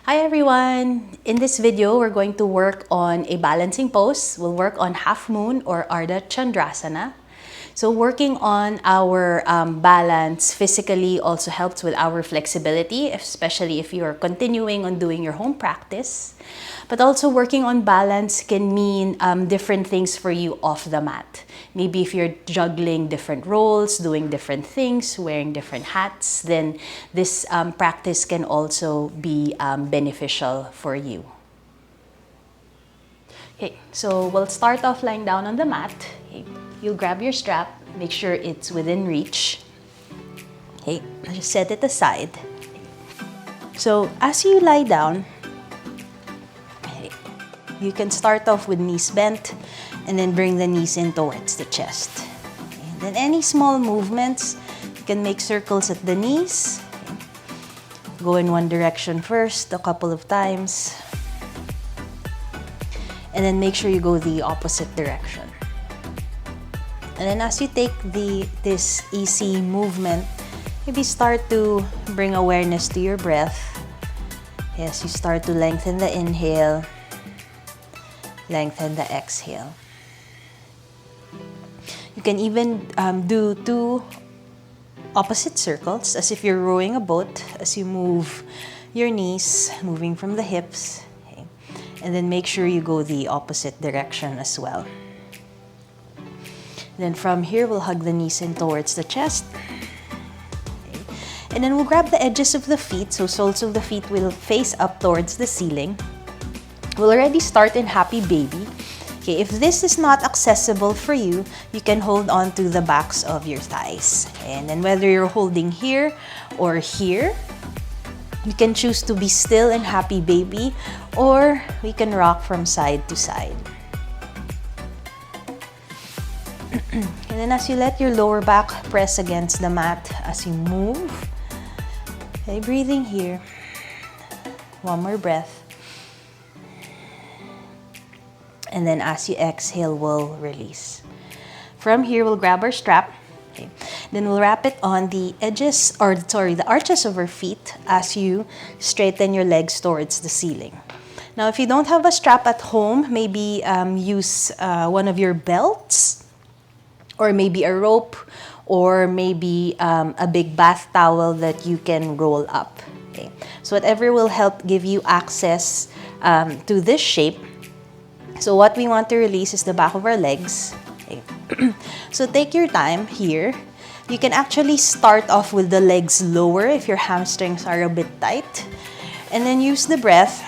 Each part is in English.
Hi everyone! In this video, we're going to work on a balancing pose. We'll work on half moon or Ardha Chandrasana. So working on our balance physically also helps with our flexibility, especially if you're continuing on doing your home practice. But also working on balance can mean different things for you off the mat. Maybe if you're juggling different roles, doing different things, wearing different hats, then this practice can also be beneficial for you. Okay, so we'll start off lying down on the mat. Okay. You'll grab your strap, make sure it's within reach. Okay, just set it aside. So as you lie down, okay, you can start off with knees bent and then bring the knees in towards the chest. Okay. Then any small movements, you can make circles at the knees. Okay. Go in one direction first, a couple of times. And then make sure you go the opposite direction. And then as you take this easy movement, maybe start to bring awareness to your breath. Yes, you start to lengthen the inhale, lengthen the exhale. You can even do two opposite circles as if you're rowing a boat as you move your knees, moving from the hips. Okay. And then make sure you go the opposite direction as well. Then from here, we'll hug the knees in towards the chest. Okay. And then we'll grab the edges of the feet, so soles of the feet will face up towards the ceiling. We'll already start in Happy Baby. Okay, if this is not accessible for you, you can hold on to the backs of your thighs. And then whether you're holding here or here, you can choose to be still in Happy Baby, or we can rock from side to side. And then as you let your lower back press against the mat as you move. Okay, breathing here. One more breath. And then as you exhale, we'll release. From here, we'll grab our strap. Okay. Then we'll wrap it on the the arches of our feet as you straighten your legs towards the ceiling. Now, if you don't have a strap at home, maybe use one of your belts, or maybe a rope, or maybe a big bath towel that you can roll up. Okay. So whatever will help give you access to this shape. So what we want to release is the back of our legs. Okay. So take your time here. You can actually start off with the legs lower if your hamstrings are a bit tight. And then use the breath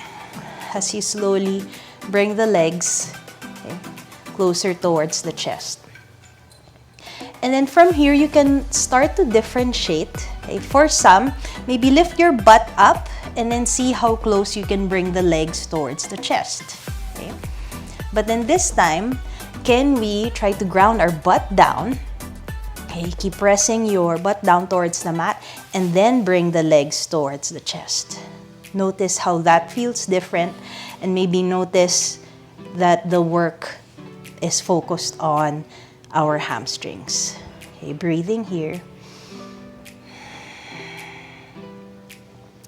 as you slowly bring the legs, okay, closer towards the chest. And then from here, you can start to differentiate. Okay? For some, maybe lift your butt up and then see how close you can bring the legs towards the chest. Okay? But then this time, can we try to ground our butt down? Okay, keep pressing your butt down towards the mat and then bring the legs towards the chest. Notice how that feels different, and maybe notice that the work is focused on our hamstrings. Okay, breathing here.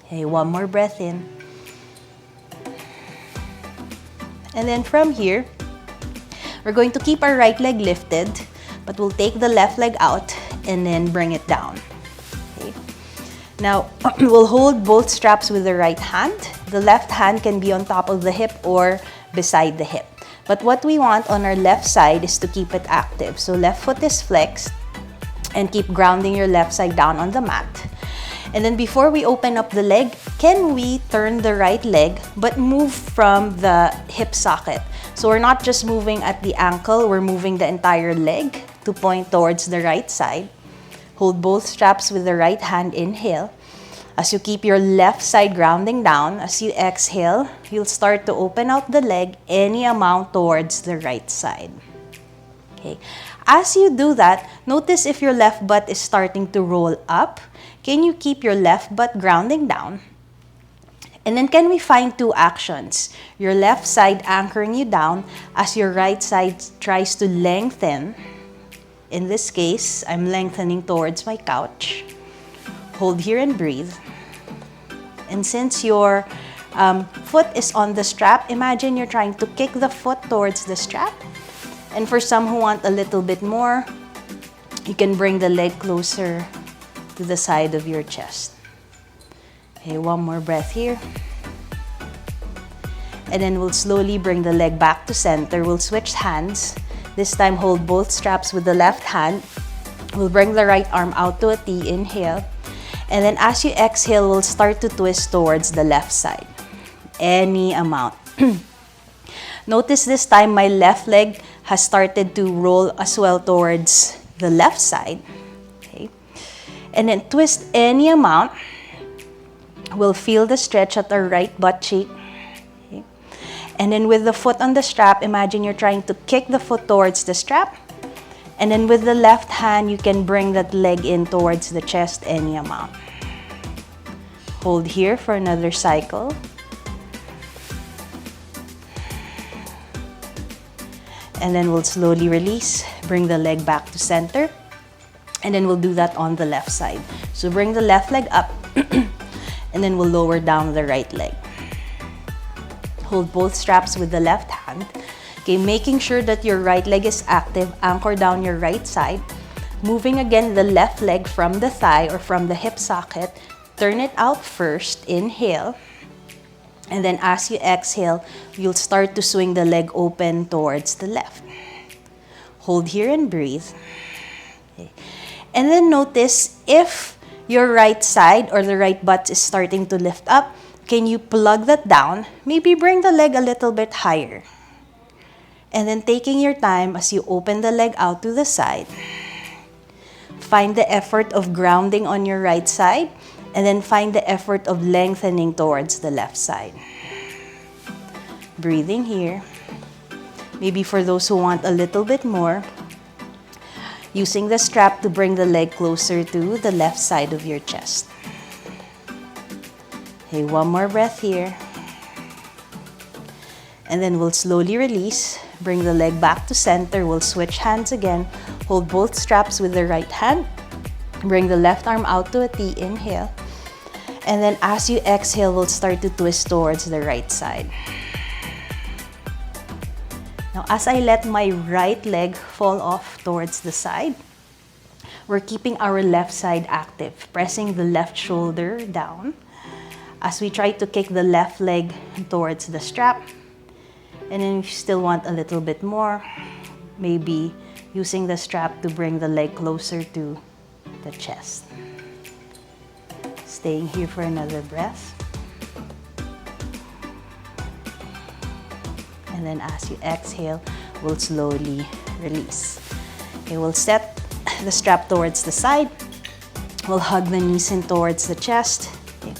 Okay, one more breath in. And then from here, we're going to keep our right leg lifted, but we'll take the left leg out and then bring it down. Okay. Now, we'll hold both straps with the right hand. The left hand can be on top of the hip or beside the hip. But what we want on our left side is to keep it active. So left foot is flexed, and keep grounding your left side down on the mat. And then before we open up the leg, can we turn the right leg but move from the hip socket? So we're not just moving at the ankle, we're moving the entire leg to point towards the right side. Hold both straps with the right hand, inhale. As you keep your left side grounding down, as you exhale, you'll start to open out the leg any amount towards the right side. Okay. As you do that, notice if your left butt is starting to roll up. Can you keep your left butt grounding down? And then can we find two actions? Your left side anchoring you down as your right side tries to lengthen. In this case, I'm lengthening towards my couch. Hold here and breathe. And since your Foot is on the strap. Imagine you're trying to kick the foot towards the strap. And for some who want a little bit more, you can bring the leg closer to the side of your chest. Okay, one more breath here. And then we'll slowly bring the leg back to center. We'll switch hands. This time, hold both straps with the left hand. We'll bring the right arm out to a T, inhale. And then as you exhale, we'll start to twist towards the left side. Any amount. Notice this time, my left leg has started to roll as well towards the left side. Okay. And then twist any amount. We'll feel the stretch at our right butt cheek. Okay. And then with the foot on the strap, imagine you're trying to kick the foot towards the strap. And then with the left hand, you can bring that leg in towards the chest any amount. Hold here for another cycle. And then we'll slowly release, bring the leg back to center. And then we'll do that on the left side. So bring the left leg up, and then we'll lower down the right leg. Hold both straps with the left hand. Okay, making sure that your right leg is active, anchor down your right side. Moving again the left leg from the thigh or from the hip socket. Turn it out first, inhale. And then as you exhale, you'll start to swing the leg open towards the left. Hold here and breathe. Okay. And then notice if your right side or the right butt is starting to lift up, can you plug that down? Maybe bring the leg a little bit higher. And then taking your time as you open the leg out to the side. Find the effort of grounding on your right side. And then find the effort of lengthening towards the left side. Breathing here. Maybe for those who want a little bit more, using the strap to bring the leg closer to the left side of your chest. Okay, one more breath here. And then we'll slowly release. Bring the leg back to center. We'll switch hands again. Hold both straps with the right hand. Bring the left arm out to a T, inhale. And then as you exhale, we'll start to twist towards the right side. Now, as I let my right leg fall off towards the side, we're keeping our left side active, pressing the left shoulder down as we try to kick the left leg towards the strap. And then if you still want a little bit more, maybe using the strap to bring the leg closer to the chest. Staying here for another breath. And then as you exhale, we'll slowly release. Okay, we'll set the strap towards the side. We'll hug the knees in towards the chest. Okay.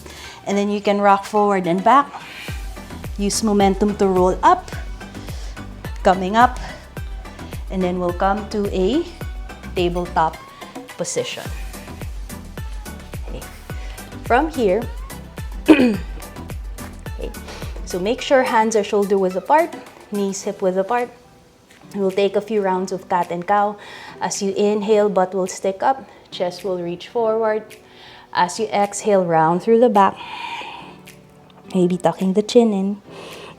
And then you can rock forward and back. Use momentum to roll up, coming up. And then we'll come to a tabletop position. Okay. From here, okay. So make sure hands are shoulder width apart, knees hip width apart. We'll take a few rounds of cat and cow. As you inhale, butt will stick up, chest will reach forward. As you exhale, round through the back. Maybe tucking the chin in.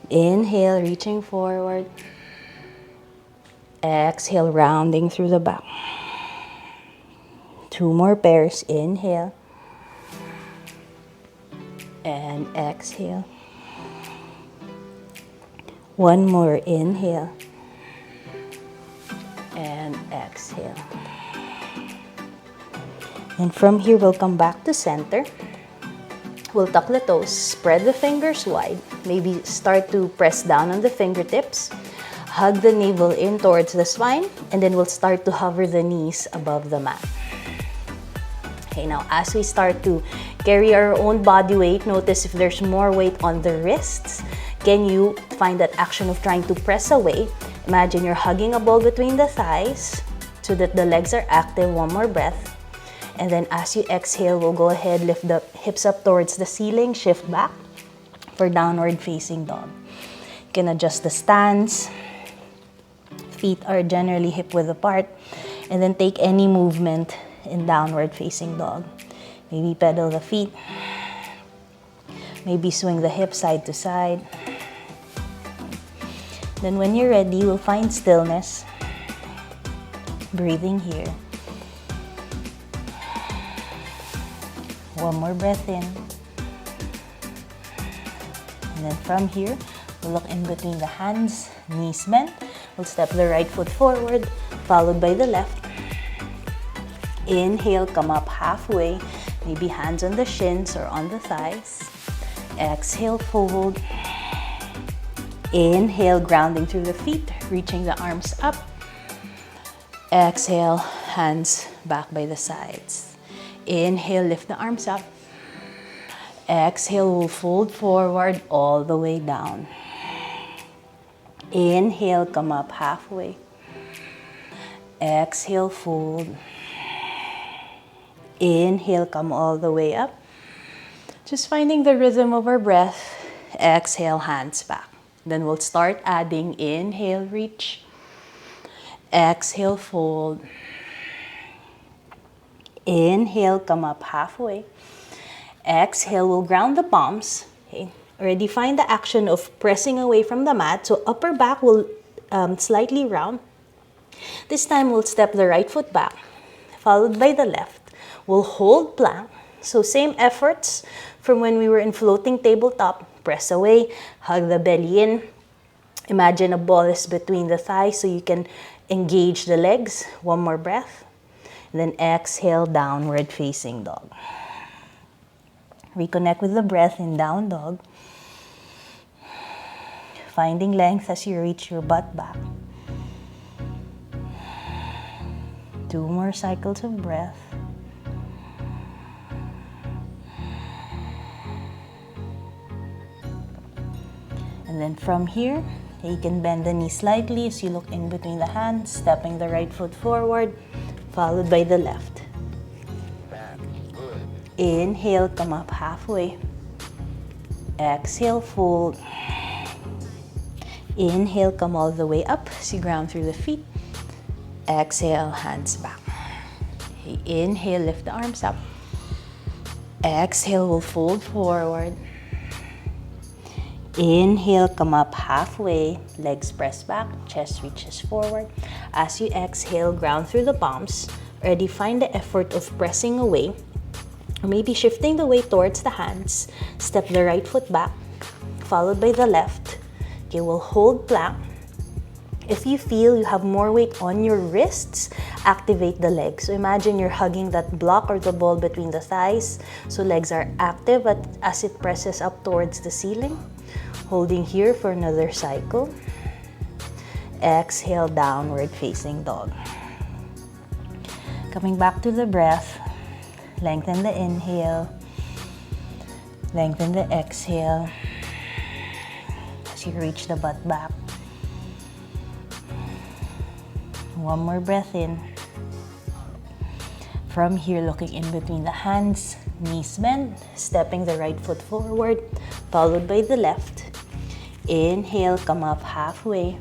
Inhale, reaching forward. Exhale, rounding through the back. 2 more pairs. Inhale. And exhale. 1 more. Inhale. And exhale. And from here, we'll come back to center. We'll tuck the toes, spread the fingers wide. Maybe start to press down on the fingertips. Hug the navel in towards the spine. And then we'll start to hover the knees above the mat. Okay, now as we start to carry our own body weight, notice if there's more weight on the wrists. Can you find that action of trying to press away? Imagine you're hugging a ball between the thighs so that the legs are active. 1 more breath. And then as you exhale, we'll go ahead, lift the hips up towards the ceiling, shift back for downward facing dog. You can adjust the stance. Feet are generally hip width apart. And then take any movement in downward facing dog. Maybe pedal the feet. Maybe swing the hip side to side. Then when you're ready, we'll find stillness. Breathing here. One more breath in. And then from here, we'll look in between the hands, knees bent. We'll step the right foot forward, followed by the left. Inhale, come up halfway. Maybe hands on the shins or on the thighs. Exhale, fold. Inhale, grounding through the feet, reaching the arms up. Exhale, hands back by the sides. Inhale, lift the arms up. Exhale, we'll fold forward all the way down. Inhale, come up halfway. Exhale, fold. Inhale, come all the way up. Just finding the rhythm of our breath. Exhale, hands back. Then we'll start adding. Inhale, reach. Exhale, fold. Inhale, come up halfway. Exhale, we'll ground the palms. Okay. Already find the action of pressing away from the mat. So upper back will slightly round. This time we'll step the right foot back, followed by the left. We'll hold plank. So same efforts from when we were in floating tabletop. Press away, hug the belly in. Imagine a ball is between the thighs so you can engage the legs. One more breath. And then exhale, downward facing dog. Reconnect with the breath in down dog. Finding length as you reach your butt back. 2 more cycles of breath. And then from here, you can bend the knee slightly as you look in between the hands, stepping the right foot forward, followed by the left. Inhale, come up halfway. Exhale, fold. Inhale, come all the way up as you ground through the feet. Exhale, hands back. Inhale, lift the arms up. Exhale, we'll fold forward. Inhale, come up halfway, legs press back, chest reaches forward. As you exhale, ground through the palms. Already find the effort of pressing away, or maybe shifting the weight towards the hands. Step the right foot back, followed by the left. Okay, we'll hold plank. If you feel you have more weight on your wrists, activate the legs. So imagine you're hugging that block or the ball between the thighs. So legs are active as it presses up towards the ceiling. Holding here for another cycle. Exhale, downward facing dog. Coming back to the breath. Lengthen the inhale. Lengthen the exhale. As you reach the butt back. One more breath in. From here, looking in between the hands, knees bent, stepping the right foot forward, followed by the left. Inhale, come up halfway.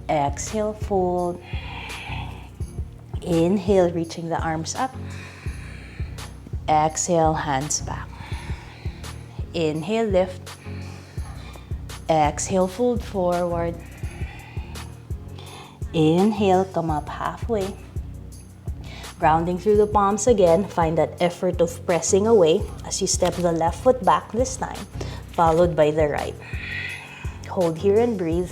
Exhale, fold. Inhale, reaching the arms up. Exhale, hands back. Inhale, lift. Exhale, fold forward. Inhale, come up halfway. Grounding through the palms again, find that effort of pressing away as you step the left foot back this time, followed by the right. Hold here and breathe.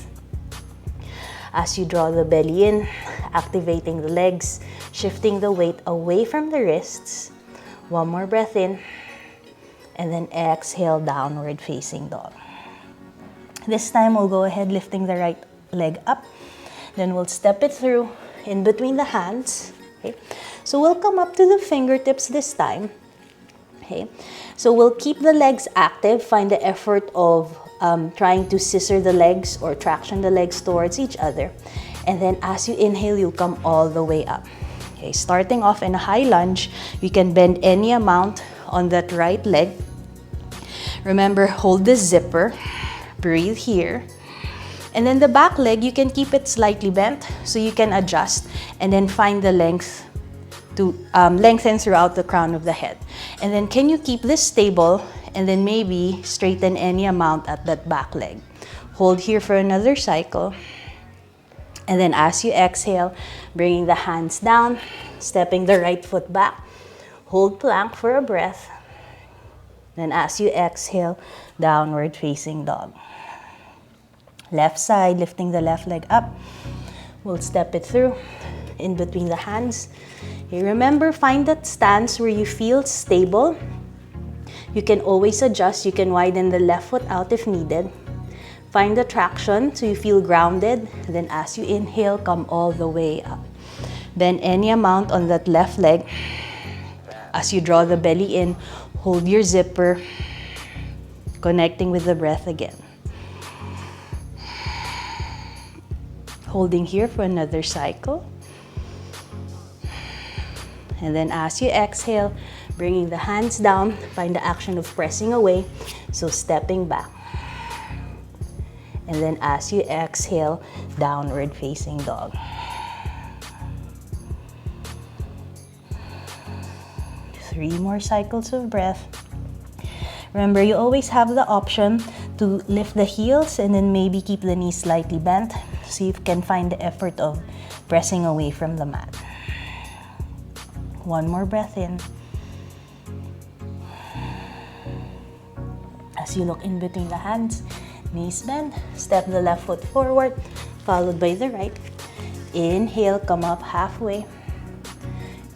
As you draw the belly in, activating the legs, shifting the weight away from the wrists. One more breath in, and then exhale, downward facing dog. This time we'll go ahead lifting the right leg up. Then we'll step it through in between the hands. Okay. So we'll come up to the fingertips this time. Okay. So we'll keep the legs active. Find the effort of trying to scissor the legs or traction the legs towards each other. And then as you inhale, you'll come all the way up. Okay. Starting off in a high lunge, you can bend any amount on that right leg. Remember, hold the zipper. Breathe here. And then the back leg, you can keep it slightly bent so you can adjust and then find the length to lengthen throughout the crown of the head. And then can you keep this stable and then maybe straighten any amount at that back leg. Hold here for another cycle. And then as you exhale, bringing the hands down, stepping the right foot back. Hold plank for a breath. Then as you exhale, downward facing dog. Left side, lifting the left leg up. We'll step it through in between the hands. Okay, remember, find that stance where you feel stable. You can always adjust. You can widen the left foot out if needed. Find the traction so you feel grounded. Then as you inhale, come all the way up. Bend any amount on that left leg. As you draw the belly in, hold your zipper, connecting with the breath again. Holding here for another cycle. And then as you exhale, bringing the hands down, find the action of pressing away, so stepping back. And then as you exhale, downward facing dog. Three more cycles of breath. Remember, you always have the option to lift the heels and then maybe keep the knees slightly bent so you can find the effort of pressing away from the mat. One more breath in. As you look in between the hands, knees bend, step the left foot forward, followed by the right. Inhale, come up halfway.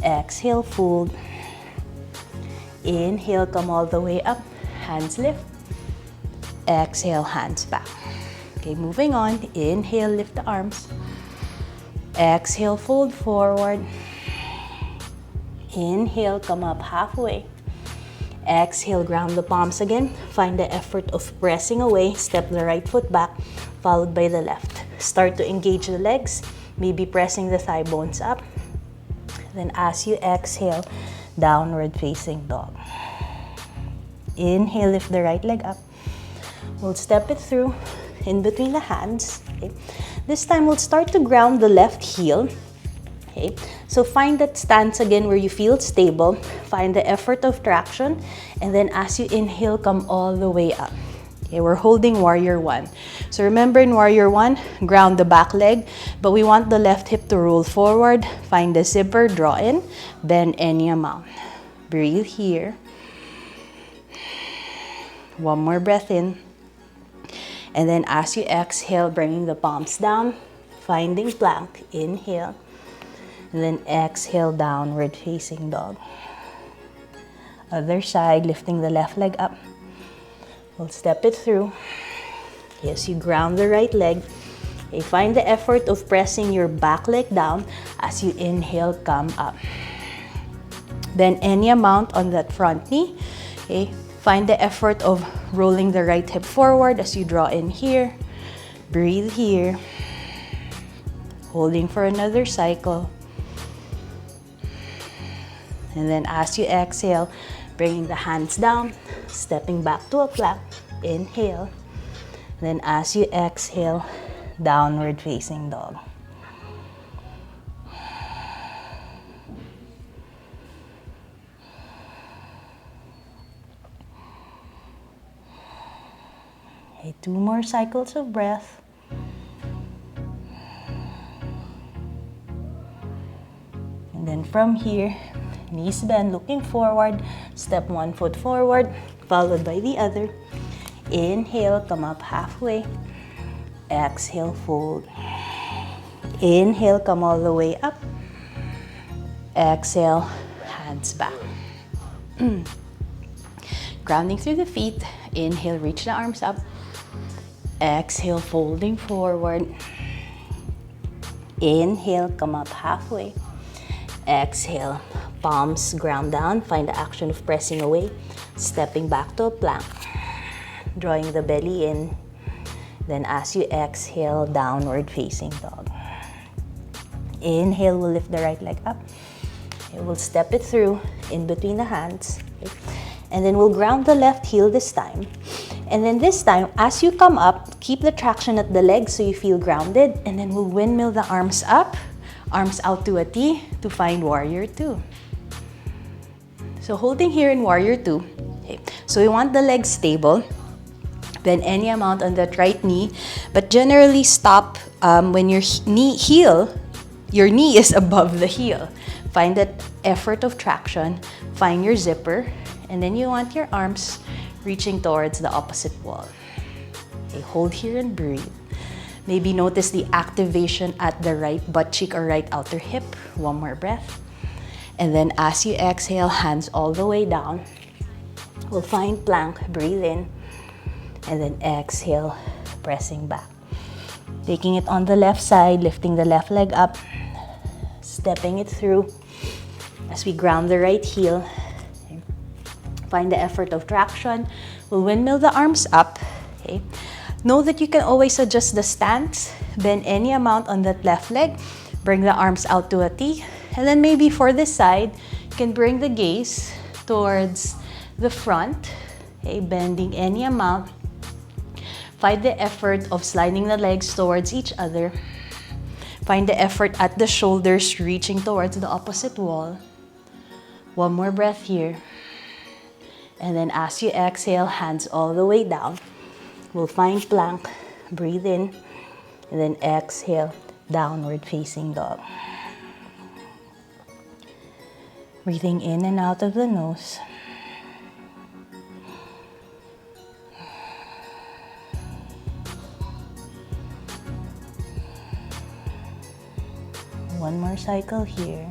Exhale, fold. Inhale, come all the way up. Hands lift. Exhale, hands back. Okay, moving on. Inhale, lift the arms. Exhale, fold forward. Inhale, come up halfway. Exhale, ground the palms again. Find the effort of pressing away. Step the right foot back, followed by the left. Start to engage the legs, maybe pressing the thigh bones up. Then as you exhale, downward facing dog. Inhale, lift the right leg up. We'll step it through in between the hands. Okay. This time we'll start to ground the left heel. Okay. So find that stance again where you feel stable. Find the effort of traction. And then as you inhale, come all the way up. Okay, we're holding warrior one. So remember, in warrior one, ground the back leg, but we want the left hip to roll forward. Find the zipper, draw in, bend any amount. Breathe here. One more breath in. And then as you exhale, bringing the palms down, finding plank, inhale. And then exhale, downward facing dog. Other side, lifting the left leg up. We'll step it through. Yes, you ground the right leg. Okay, find the effort of pressing your back leg down as you inhale, come up. Bend any amount on that front knee. Okay, find the effort of rolling the right hip forward as you draw in here. Breathe here. Holding for another cycle. And then as you exhale, bringing the hands down, stepping back to a plank. Inhale. Then as you exhale, downward facing dog. Okay, 2 more cycles of breath. And then from here, knees bend, looking forward. Step one foot forward, followed by the other. Inhale, come up halfway. Exhale, fold. Inhale, come all the way up. Exhale, hands back. Grounding through the feet. Inhale, reach the arms up. Exhale, folding forward. Inhale, come up halfway. Exhale, palms ground down. Find the action of pressing away. Stepping back to a plank. Drawing the belly in. Then as you exhale, downward facing dog. Inhale, we'll lift the right leg up. Okay, we'll step it through in between the hands. Okay. And then we'll ground the left heel this time. And then this time, as you come up, keep the traction at the legs so you feel grounded. And then we'll windmill the arms up, arms out to a T to find warrior two. So holding here in warrior two, Okay. So we want the legs stable. Bend any amount on that right knee, but generally stop when your your knee is above the heel. Find that effort of traction, find your zipper, and then you want your arms reaching towards the opposite wall. Okay, hold here and breathe. Maybe notice the activation at the right butt cheek or right outer hip. One more breath. And then as you exhale, hands all the way down. We'll find plank, breathe in. And then exhale, pressing back. Taking it on the left side, lifting the left leg up, stepping it through as we ground the right heel. Okay. Find the effort of traction. We'll windmill the arms up. Okay. Know that you can always adjust the stance. Bend any amount on that left leg. Bring the arms out to a T. And then maybe for this side, you can bring the gaze towards the front. Okay. Bending any amount. Find the effort of sliding the legs towards each other. Find the effort at the shoulders reaching towards the opposite wall. One more breath here. And then as you exhale, hands all the way down. We'll find plank, breathe in, and then exhale, downward facing dog. Breathing in and out of the nose. One more cycle here.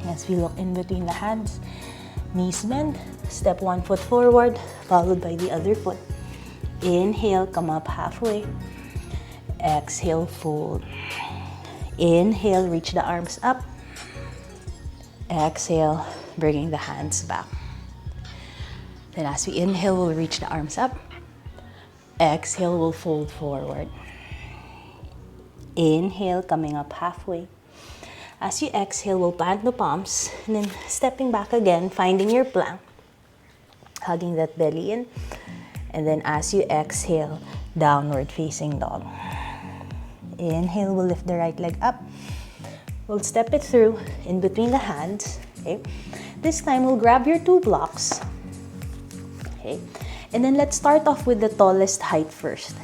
As we look in between the hands, knees bend, step one foot forward, followed by the other foot. Inhale, come up halfway. Exhale, fold. Inhale, reach the arms up. Exhale, bringing the hands back. Then as we inhale, we'll reach the arms up. Exhale, we'll fold forward. Inhale, coming up halfway. As you exhale, we'll plant the palms, and then stepping back again, finding your plank. Hugging that belly in. And then as you exhale, downward facing dog. Inhale, we'll lift the right leg up. We'll step it through in between the hands. Okay. This time, we'll grab your two blocks. Okay. And then let's start off with the tallest height first.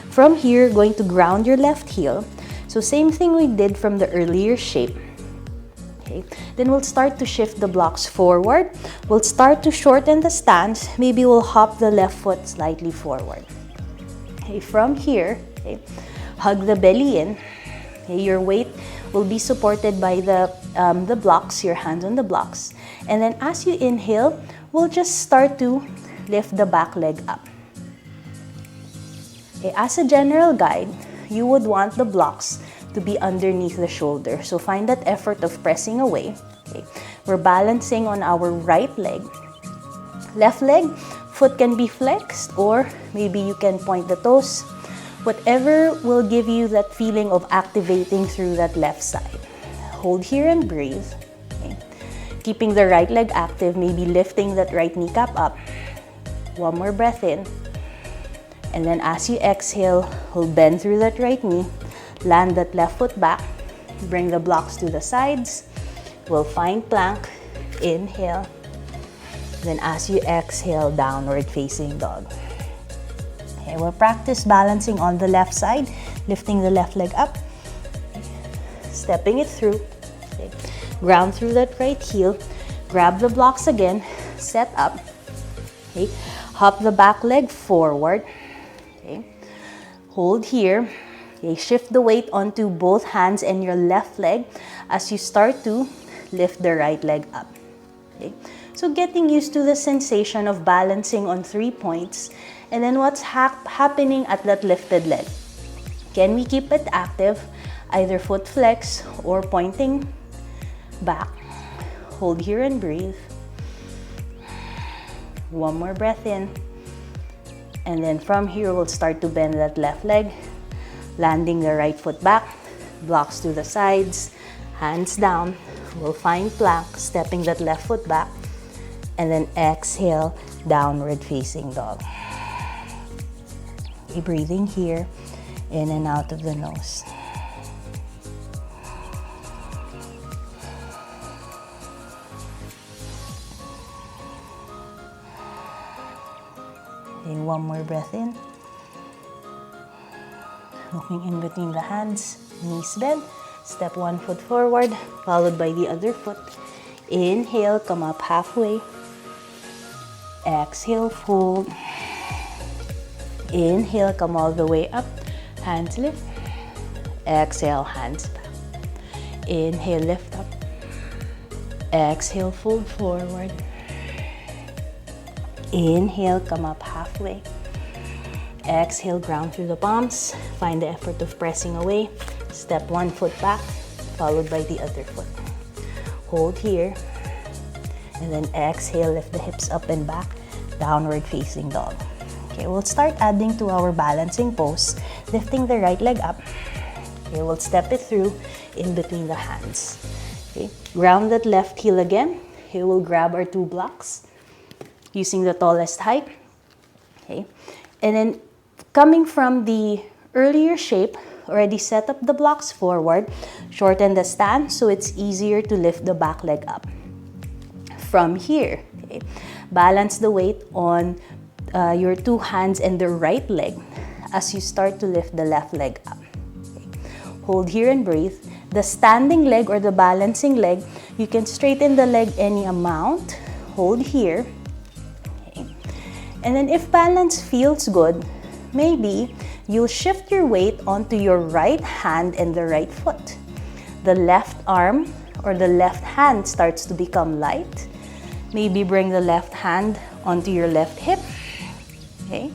From here, going to ground your left heel. So same thing we did from the earlier shape. Okay. Then we'll start to shift the blocks forward. We'll start to shorten the stance. Maybe we'll hop the left foot slightly forward. Okay. From here, okay, hug the belly in. Okay. Your weight will be supported by the blocks, your hands on the blocks. And then as you inhale, we'll just start to lift the back leg up. Okay, as a general guide, you would want the blocks to be underneath the shoulder. So find that effort of pressing away. Okay. We're balancing on our right leg. Left leg, foot can be flexed, or maybe you can point the toes. Whatever will give you that feeling of activating through that left side. Hold here and breathe. Okay. Keeping the right leg active, maybe lifting that right kneecap up. One more breath in. And then as you exhale, we'll bend through that right knee, land that left foot back, bring the blocks to the sides. We'll find plank, inhale. Then as you exhale, downward facing dog. Okay, we'll practice balancing on the left side, lifting the left leg up, stepping it through. Okay. Ground through that right heel, grab the blocks again, set up. Okay. Hop the back leg forward. Okay. Hold here. Okay. Shift the weight onto both hands and your left leg as you start to lift the right leg up. Okay. So getting used to the sensation of balancing on 3 points, and then what's happening at that lifted leg. Can we keep it active? Either foot flex or pointing back. Hold here and breathe. One more breath in. And then from here, we'll start to bend that left leg, landing the right foot back, blocks to the sides, hands down. We'll find plank, stepping that left foot back, and then exhale, downward facing dog. Okay, breathing here, in and out of the nose. Okay, one more breath in. Looking in between the hands, knees bend. Step one foot forward, followed by the other foot. Inhale, come up halfway. Exhale, fold. Inhale, come all the way up. Hands lift. Exhale, hands back. Inhale, lift up. Exhale, fold forward. Inhale, come up halfway. Exhale, ground through the palms. Find the effort of pressing away. Step one foot back, followed by the other foot. Hold here. And then exhale, lift the hips up and back. Downward facing dog. Okay, we'll start adding to our balancing pose. Lifting the right leg up. Okay, we'll step it through in between the hands. Okay, ground that left heel again. Okay, we'll grab our two blocks using the tallest height. Okay, and then coming from the earlier shape, already set up the blocks forward, shorten the stance so it's easier to lift the back leg up. From here, okay, balance the weight on your two hands and the right leg as you start to lift the left leg up. Okay. Hold here and breathe. The standing leg or the balancing leg, you can straighten the leg any amount. Hold here. Okay. And then if balance feels good, maybe you'll shift your weight onto your right hand and the right foot. The left arm or the left hand starts to become light. Maybe bring the left hand onto your left hip. Okay.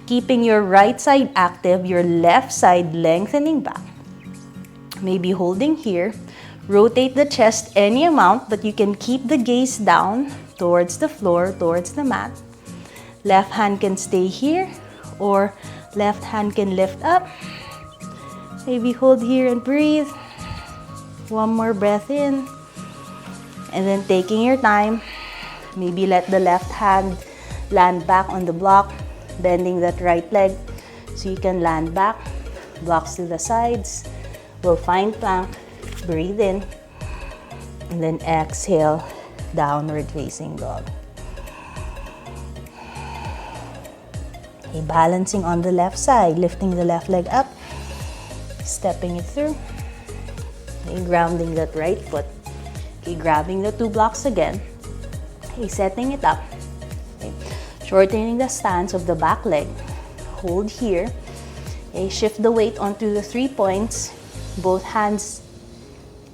Keeping your right side active, your left side lengthening back. Maybe holding here. Rotate the chest any amount, but you can keep the gaze down towards the floor, towards the mat. Left hand can stay here, or left hand can lift up. Maybe hold here and breathe. One more breath in. And then taking your time, maybe let the left hand land back on the block, bending that right leg so you can land back. Blocks to the sides. We'll find plank. Breathe in. And then exhale, downward facing dog. Okay, balancing on the left side, lifting the left leg up, stepping it through. Okay, grounding that right foot. Okay, grabbing the two blocks again. Okay, setting it up. Okay, shortening the stance of the back leg. Hold here. Okay, shift the weight onto the 3 points, both hands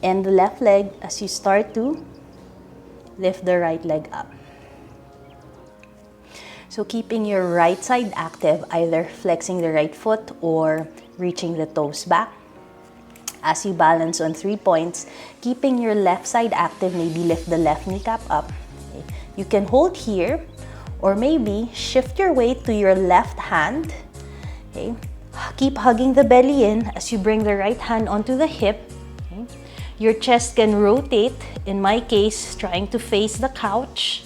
and the left leg as you start to lift the right leg up. So keeping your right side active, either flexing the right foot or reaching the toes back. As you balance on 3 points, keeping your left side active, maybe lift the left kneecap up. Okay. You can hold here, or maybe shift your weight to your left hand. Okay. Keep hugging the belly in as you bring the right hand onto the hip. Okay. Your chest can rotate, in my case, trying to face the couch.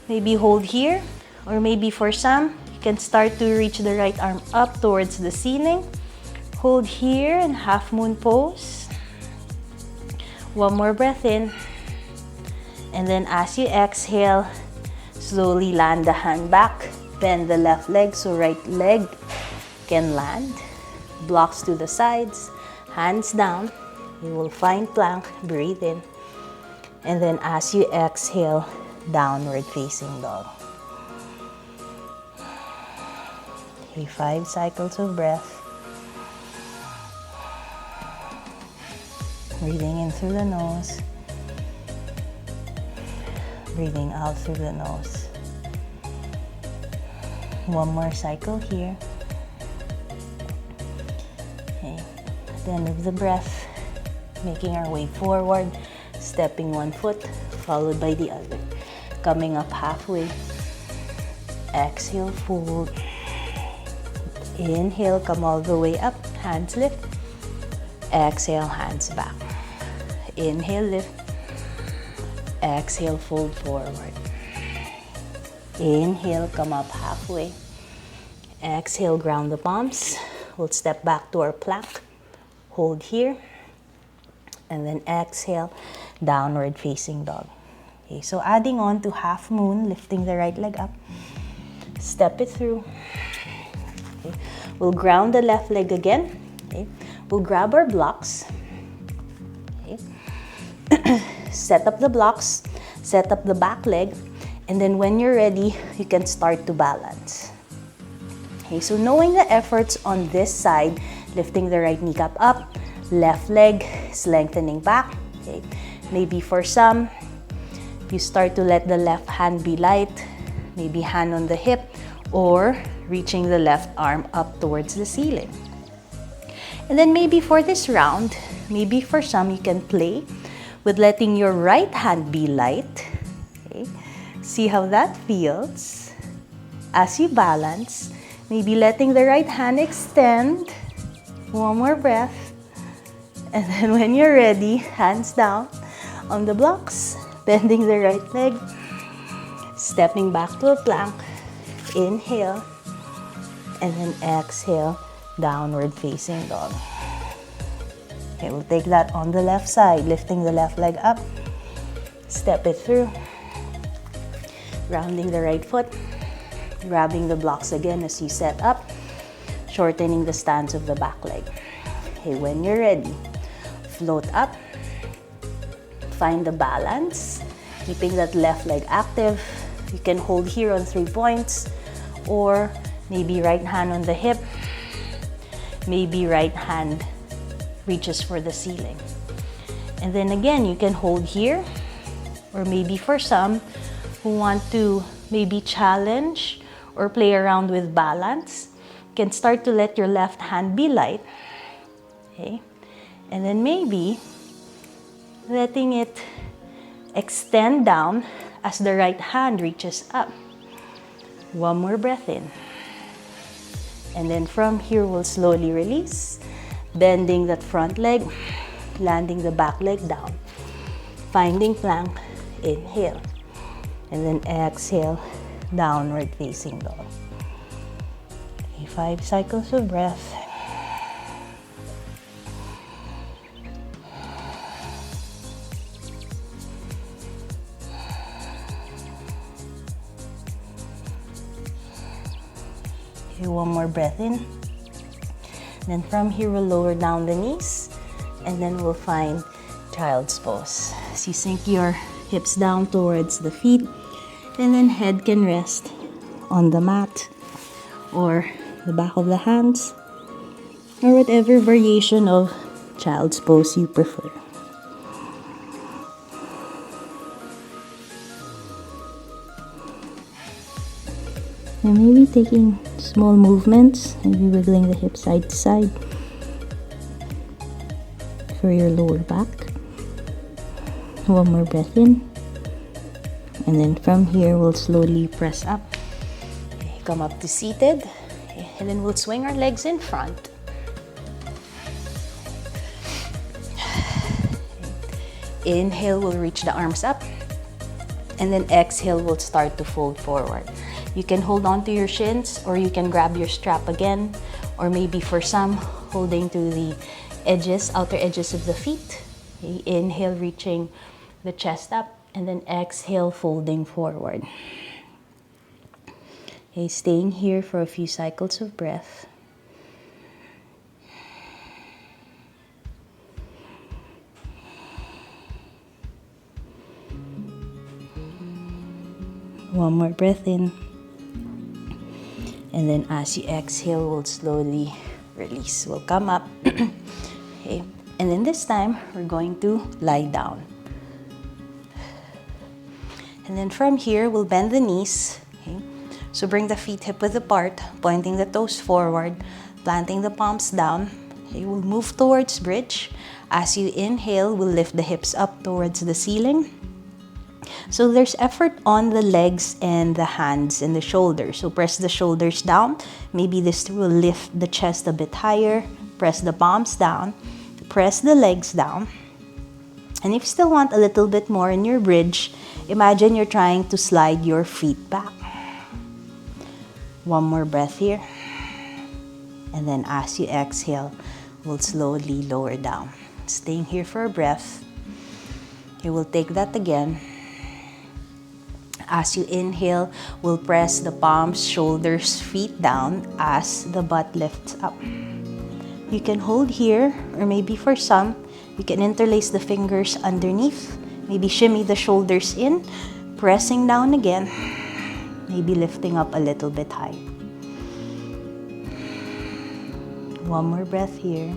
Maybe hold here, or maybe for some, you can start to reach the right arm up towards the ceiling. Hold here in half moon pose. One more breath in. And then as you exhale, slowly land the hand back. Bend the left leg so right leg can land. Blocks to the sides, hands down. You will find plank, breathe in. And then as you exhale, downward facing dog. Okay, 5 cycles of breath. Breathing in through the nose. Breathing out through the nose. One more cycle here. Okay. At the end of the breath, making our way forward, stepping one foot, followed by the other. Coming up halfway. Exhale, fold. Inhale, come all the way up, hands lift. Exhale, hands back. Inhale, lift. Exhale, fold forward. Inhale, come up halfway. Exhale, ground the palms. We'll step back to our plank. Hold here. And then exhale, downward facing dog. Okay, so adding on to half moon, lifting the right leg up. Step it through. Okay. We'll ground the left leg again. Okay. We'll grab our blocks. Okay. Set up the blocks, set up the back leg, and then when you're ready, you can start to balance. Okay, so knowing the efforts on this side, lifting the right kneecap up, left leg is lengthening back. Okay. Maybe for some, you start to let the left hand be light, maybe hand on the hip, or reaching the left arm up towards the ceiling. And then maybe for this round, maybe for some, you can play with letting your right hand be light. Okay. See how that feels as you balance. Maybe letting the right hand extend. One more breath. And then when you're ready, hands down on the blocks, bending the right leg, stepping back to a plank. Inhale, and then exhale, downward facing dog. Okay, we'll take that on the left side, lifting the left leg up, step it through, rounding the right foot, grabbing the blocks again as you set up, shortening the stance of the back leg. Okay, when you're ready, float up, find the balance, keeping that left leg active. You can hold here on 3 points, or maybe right hand on the hip, maybe right hand reaches for the ceiling. And then again, you can hold here, or maybe for some who want to maybe challenge or play around with balance, you can start to let your left hand be light. Okay? And then maybe letting it extend down as the right hand reaches up. One more breath in. And then from here, we'll slowly release, bending that front leg, landing the back leg down, finding plank, inhale, and then exhale, downward facing dog. Okay, 5 cycles of breath. Okay, one more breath in. Then from here, we'll lower down the knees, and then we'll find child's pose. So you sink your hips down towards the feet, and then head can rest on the mat or the back of the hands, or whatever variation of child's pose you prefer. And maybe taking small movements, maybe wiggling the hips side to side for your lower back. One more breath in. And then from here, we'll slowly press up. Okay, come up to seated. Okay, and then we'll swing our legs in front. Inhale, we'll reach the arms up. And then exhale, we'll start to fold forward. You can hold on to your shins, or you can grab your strap again, or maybe for some, holding to the edges, outer edges of the feet. Okay, inhale, reaching the chest up, and then exhale, folding forward. Okay, staying here for a few cycles of breath. One more breath in. And then as you exhale, we'll slowly release. We'll come up. Okay. And then this time, we're going to lie down. And then from here, we'll bend the knees. Okay. So bring the feet hip width apart, pointing the toes forward, planting the palms down. Okay. We'll move towards bridge. As you inhale, we'll lift the hips up towards the ceiling. So there's effort on the legs and the hands and the shoulders. So press the shoulders down. Maybe this will lift the chest a bit higher. Press the palms down. Press the legs down. And if you still want a little bit more in your bridge, imagine you're trying to slide your feet back. One more breath here. And then as you exhale, we'll slowly lower down. Staying here for a breath. You will take that again. As you inhale, we'll press the palms, shoulders, feet down as the butt lifts up. You can hold here, or maybe for some, you can interlace the fingers underneath. Maybe shimmy the shoulders in, pressing down again. Maybe lifting up a little bit high. One more breath here.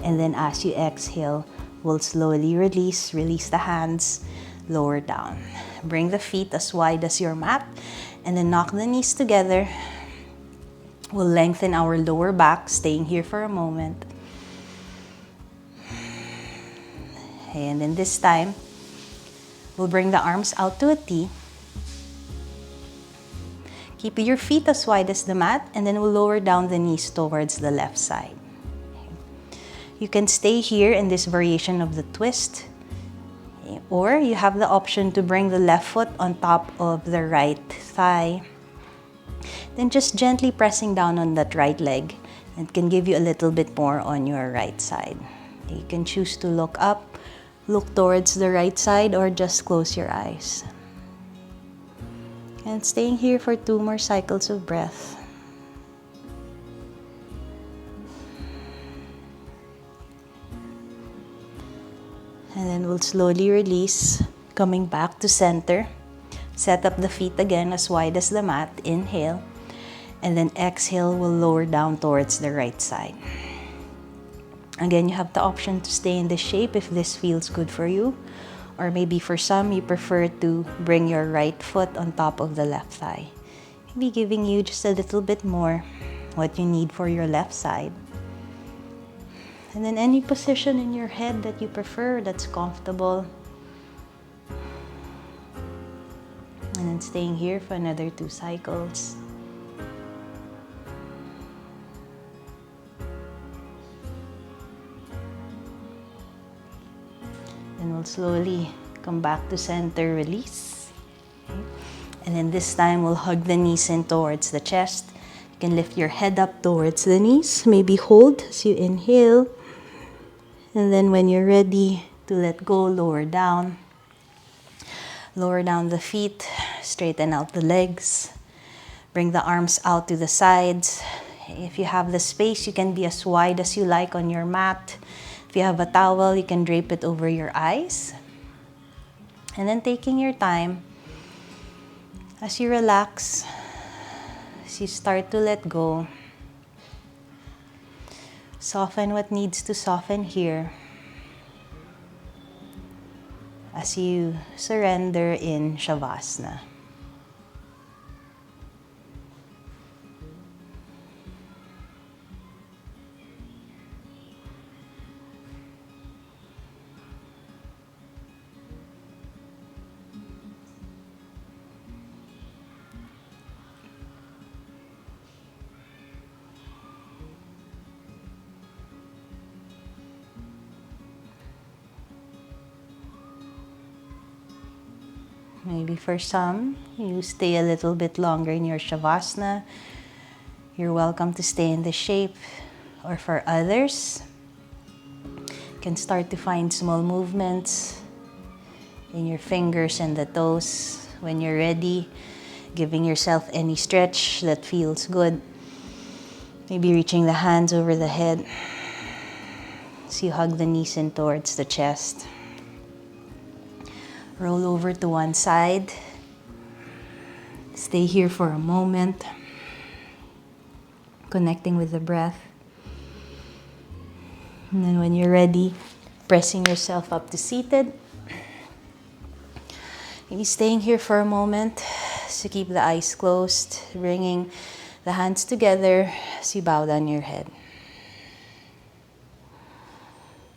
And then as you exhale, we'll slowly release the hands, lower down. Bring the feet as wide as your mat, and then knock the knees together. We'll lengthen our lower back, staying here for a moment. And then this time, we'll bring the arms out to a T. Keep your feet as wide as the mat, and then we'll lower down the knees towards the left side. You can stay here in this variation of the twist, or you have the option to bring the left foot on top of the right thigh. Then just gently pressing down on that right leg. It can give you a little bit more on your right side. You can choose to look up, look towards the right side, or just close your eyes. And staying here for 2 more cycles of breath. And then we'll slowly release, coming back to center. Set up the feet again as wide as the mat. Inhale. And then exhale, we'll lower down towards the right side. Again, you have the option to stay in this shape if this feels good for you. Or maybe for some, you prefer to bring your right foot on top of the left thigh. Maybe giving you just a little bit more what you need for your left side. And then any position in your head that you prefer that's comfortable. And then staying here for another 2 cycles. Then we'll slowly come back to center, release. Okay. And then this time we'll hug the knees in towards the chest. You can lift your head up towards the knees. Maybe hold as you inhale. And then when you're ready to let go, lower down. Lower down the feet, straighten out the legs. Bring the arms out to the sides. If you have the space, you can be as wide as you like on your mat. If you have a towel, you can drape it over your eyes. And then taking your time, as you relax, as you start to let go, soften what needs to soften here. As you surrender in Shavasana. Maybe for some, you stay a little bit longer in your Shavasana. You're welcome to stay in the shape. Or for others, you can start to find small movements in your fingers and the toes. When you're ready, giving yourself any stretch that feels good. Maybe reaching the hands over the head. So you hug the knees in towards the chest. Roll over to one side. Stay here for a moment. Connecting with the breath. And then when you're ready, pressing yourself up to seated. Maybe staying here for a moment. So keep the eyes closed. Bringing the hands together as you bow down your head.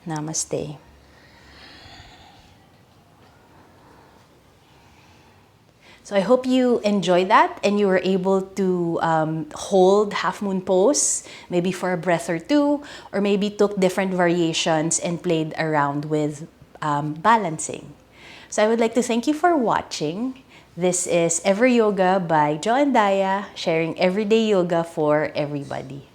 Namaste. So I hope you enjoyed that and you were able to hold half moon pose, maybe for a breath or 2, or maybe took different variations and played around with balancing. So I would like to thank you for watching. This is Ever Yoga by Jo and Daya, sharing everyday yoga for everybody.